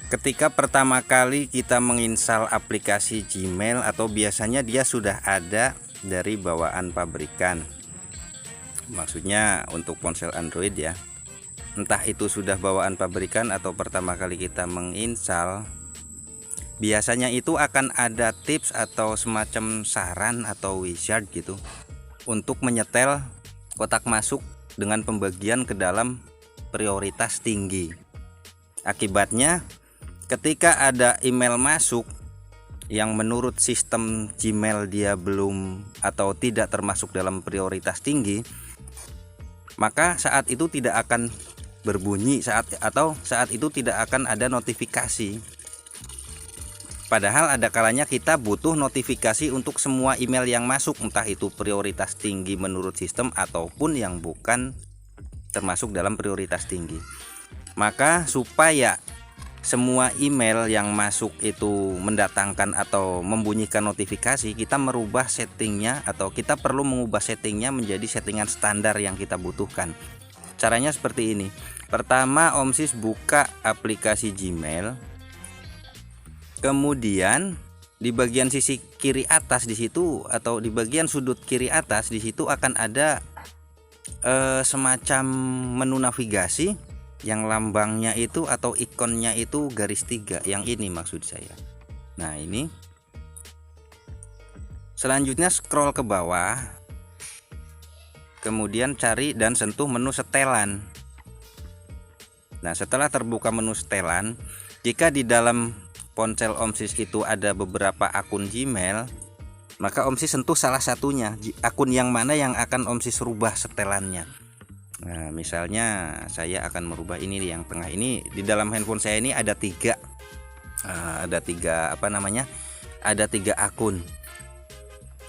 Ketika pertama kali kita menginstal aplikasi Gmail, atau biasanya dia sudah ada dari bawaan pabrikan, maksudnya untuk ponsel Android ya, entah itu sudah bawaan pabrikan atau pertama kali kita menginstal, biasanya itu akan ada tips atau semacam saran atau wizard gitu untuk menyetel kotak masuk dengan pembagian ke dalam prioritas tinggi. Akibatnya ketika ada email masuk yang menurut sistem Gmail dia belum atau tidak termasuk dalam prioritas tinggi, maka saat itu tidak akan berbunyi saat itu tidak akan ada notifikasi. Padahal ada kalanya kita butuh notifikasi untuk semua email yang masuk, entah itu prioritas tinggi menurut sistem ataupun yang bukan termasuk dalam prioritas tinggi. Maka supaya semua email yang masuk itu mendatangkan atau membunyikan notifikasi, kita merubah settingnya atau kita perlu mengubah settingnya menjadi settingan standar yang kita butuhkan. Caranya seperti ini. Pertama, Om Sis buka aplikasi Gmail. Kemudian di bagian sisi kiri atas di situ atau di bagian sudut kiri atas di situ akan ada semacam menu navigasi yang lambangnya itu atau ikonnya itu garis 3, yang ini maksud saya. Nah, ini selanjutnya scroll ke bawah, kemudian cari dan sentuh menu setelan. Nah, setelah terbuka menu setelan, jika di dalam ponsel Om Sis itu ada beberapa akun Gmail, maka Om Sis sentuh salah satunya, akun yang mana yang akan Om Sis rubah setelannya. Nah, misalnya saya akan merubah ini yang tengah ini. Di dalam handphone saya ini ada tiga akun.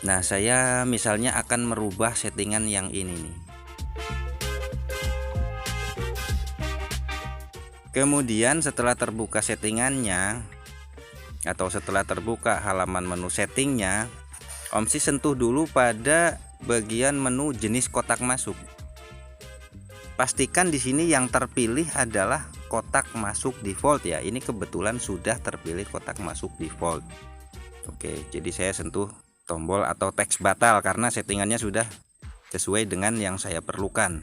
Nah, saya misalnya akan merubah settingan yang ini nih. Kemudian setelah terbuka settingannya atau setelah terbuka halaman menu settingnya, Om Sis sentuh dulu pada bagian menu jenis kotak masuk. Pastikan di sini yang terpilih adalah kotak masuk default ya. Ini kebetulan sudah terpilih kotak masuk default. Oke, jadi saya sentuh tombol atau teks batal karena settingannya sudah sesuai dengan yang saya perlukan.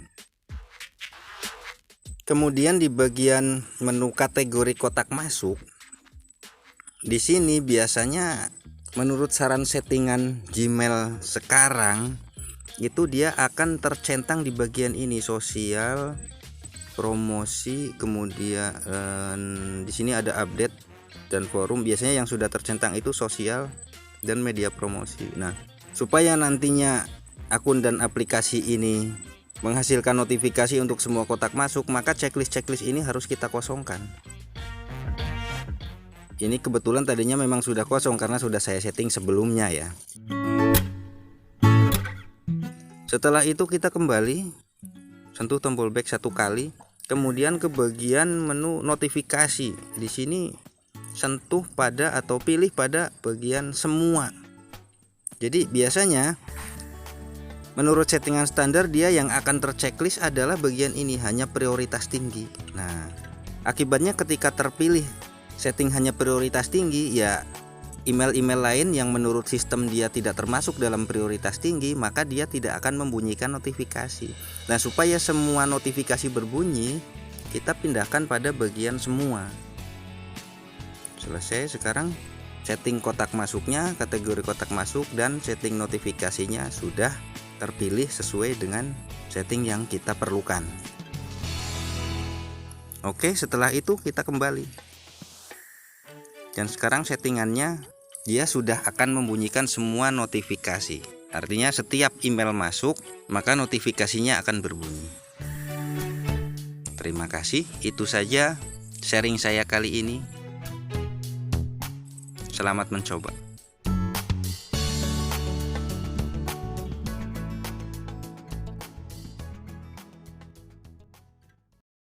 Kemudian di bagian menu kategori kotak masuk, di sini biasanya menurut saran settingan Gmail sekarang itu dia akan tercentang di bagian ini, sosial, promosi, kemudian di sini ada update dan forum. Biasanya yang sudah tercentang itu sosial dan media promosi. Nah, supaya nantinya akun dan aplikasi ini menghasilkan notifikasi untuk semua kotak masuk, maka checklist ini harus kita kosongkan. Ini kebetulan tadinya memang sudah kosong karena sudah saya setting sebelumnya ya. Setelah itu kita kembali sentuh tombol back 1 kali, kemudian ke bagian menu notifikasi. Di sini sentuh pada atau pilih pada bagian semua. Jadi biasanya menurut settingan standar dia yang akan terchecklist adalah bagian ini, hanya prioritas tinggi. Nah, akibatnya ketika terpilih setting hanya prioritas tinggi, ya email-email lain yang menurut sistem dia tidak termasuk dalam prioritas tinggi, maka dia tidak akan membunyikan notifikasi. Nah, supaya semua notifikasi berbunyi, kita pindahkan pada bagian semua. Selesai. Sekarang setting kotak masuknya, kategori kotak masuk, dan setting notifikasinya sudah terpilih sesuai dengan setting yang kita perlukan. Oke, setelah itu kita kembali. Dan sekarang settingannya dia sudah akan membunyikan semua notifikasi. Artinya setiap email masuk, maka notifikasinya akan berbunyi. Terima kasih, itu saja sharing saya kali ini. Selamat mencoba.